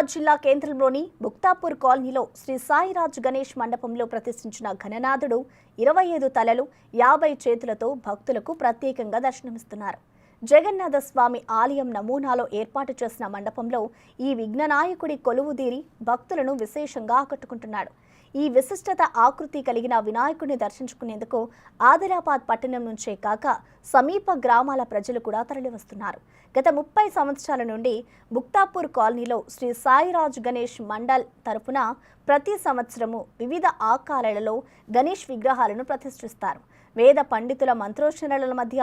ఆదిలాబాద్ జిల్లా కేంద్రంలోని ముక్తాపూర్ కాలనీలో శ్రీ సాయిరాజ్ గణేష్ మండపంలో ప్రతిష్ఠించిన ఘననాథుడు 25 తలలు 50 చేతులతో భక్తులకు ప్రత్యేకంగా దర్శనమిస్తున్నారు. జగన్నాథ స్వామి ఆలయం నమూనాలో ఏర్పాటు చేసిన మండపంలో ఈ విఘ్ననాయకుడి కొలువుదీరి భక్తులను విశేషంగా ఆకట్టుకుంటున్నాడు. ఈ విశిష్టత ఆకృతి కలిగిన వినాయకుడిని దర్శించుకునేందుకు ఆదిలాబాద్ పట్టణం నుంచే కాక సమీప గ్రామాల ప్రజలు కూడా తరలివస్తున్నారు. గత 30 సంవత్సరాల నుండి ముక్తాపూర్ కాలనీలో శ్రీ సాయిరాజ్ గణేష్ మండల్ తరపున ప్రతి సంవత్సరము వివిధ ఆకారాలలో గణేష్ విగ్రహాలను ప్రతిష్ఠిస్తారు. వేద పండితుల మంత్రోచ్చరణల మధ్య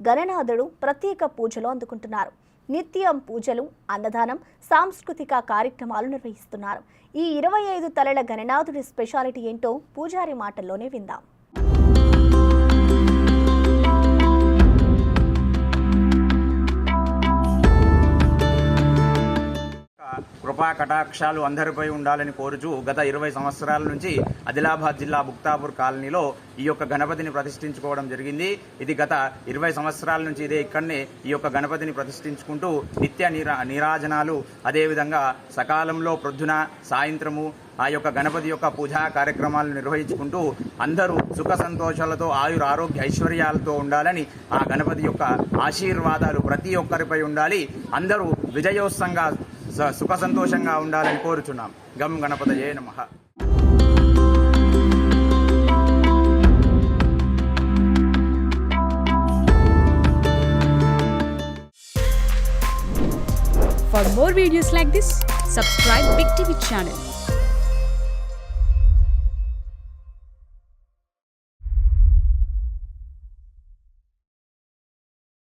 గణనాథుడు ప్రత్యేక పూజలు అందుకుంటున్నారు. నిత్యం పూజలు, అన్నదానం, సాంస్కృతిక కార్యక్రమాలు నిర్వహిస్తున్నారు. ఈ 25 తలల గణనాథుడి స్పెషాలిటీ ఏంటో పూజారి మాటల్లోనే విందాం. కృపా కటాక్షాలు అందరిపై ఉండాలని కోరుచూ గత 20 సంవత్సరాల నుంచి ఆదిలాబాద్ జిల్లా ముక్తాపూర్ కాలనీలో ఈ యొక్క గణపతిని ప్రతిష్ఠించుకోవడం జరిగింది. ఇది గత 20 సంవత్సరాల నుంచి ఇక్కడనే ఈ యొక్క గణపతిని ప్రతిష్ఠించుకుంటూ నిత్య నీరాజనాలు, అదేవిధంగా సకాలంలో ప్రొద్దున సాయంత్రము ఆ యొక్క గణపతి యొక్క పూజా కార్యక్రమాలను నిర్వహించుకుంటూ అందరూ సుఖ సంతోషాలతో ఆరోగ్య ఐశ్వర్యాలతో ఉండాలని, ఆ గణపతి యొక్క ఆశీర్వాదాలు ప్రతి ఒక్కరిపై ఉండాలి, అందరూ విజయోత్సవంగా సుఖ సంతోషంగా ఉండాలని కోరుచున్నాం. గం గణపతయే నమః. For more videos like this, subscribe Big TV channel.